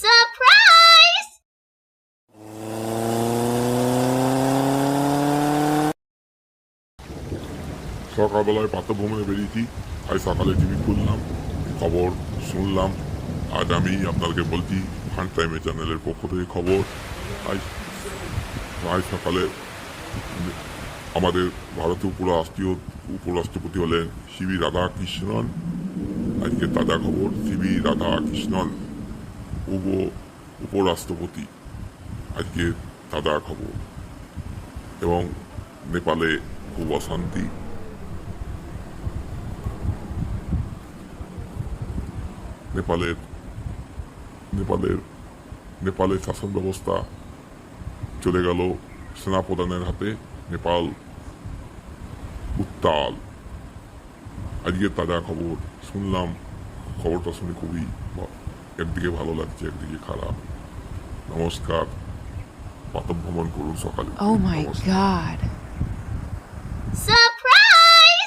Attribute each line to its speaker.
Speaker 1: Surprise!
Speaker 2: সকালবেলায় প্রাতঃ ভ্রমণে বেরিয়েছি। আজ সকালে টিভি খুললাম, খবর শুনলাম। আজ আমি আপনাদেরকে বলছি ফান টাইমে চ্যানেলের পক্ষ থেকে খবর। আজ আজ সকালে আমাদের ভারতের উপরাষ্ট্রপতি হলেন সিবি রাধাকৃষ্ণন। আজকে তাজা খবর, সিবি রাধাকৃষ্ণন উপরাষ্ট্রপতি, আজকে তাজা খবর। এবং নেপালে খুব অশান্তি। নেপালের শাসন ব্যবস্থা চলে গেল সেনাপ্রধানের হাতে। নেপাল উত্তাল। আজকে তাজা খবর শুনলাম। খবরটা শুনে খুবই একদিকে ভালো লাগছে, একদিকে খারাপ। নমস্কার। প্রাতঃভ্রমণ করুন সকালে।
Speaker 3: Oh my
Speaker 2: নমস্কার।
Speaker 3: God.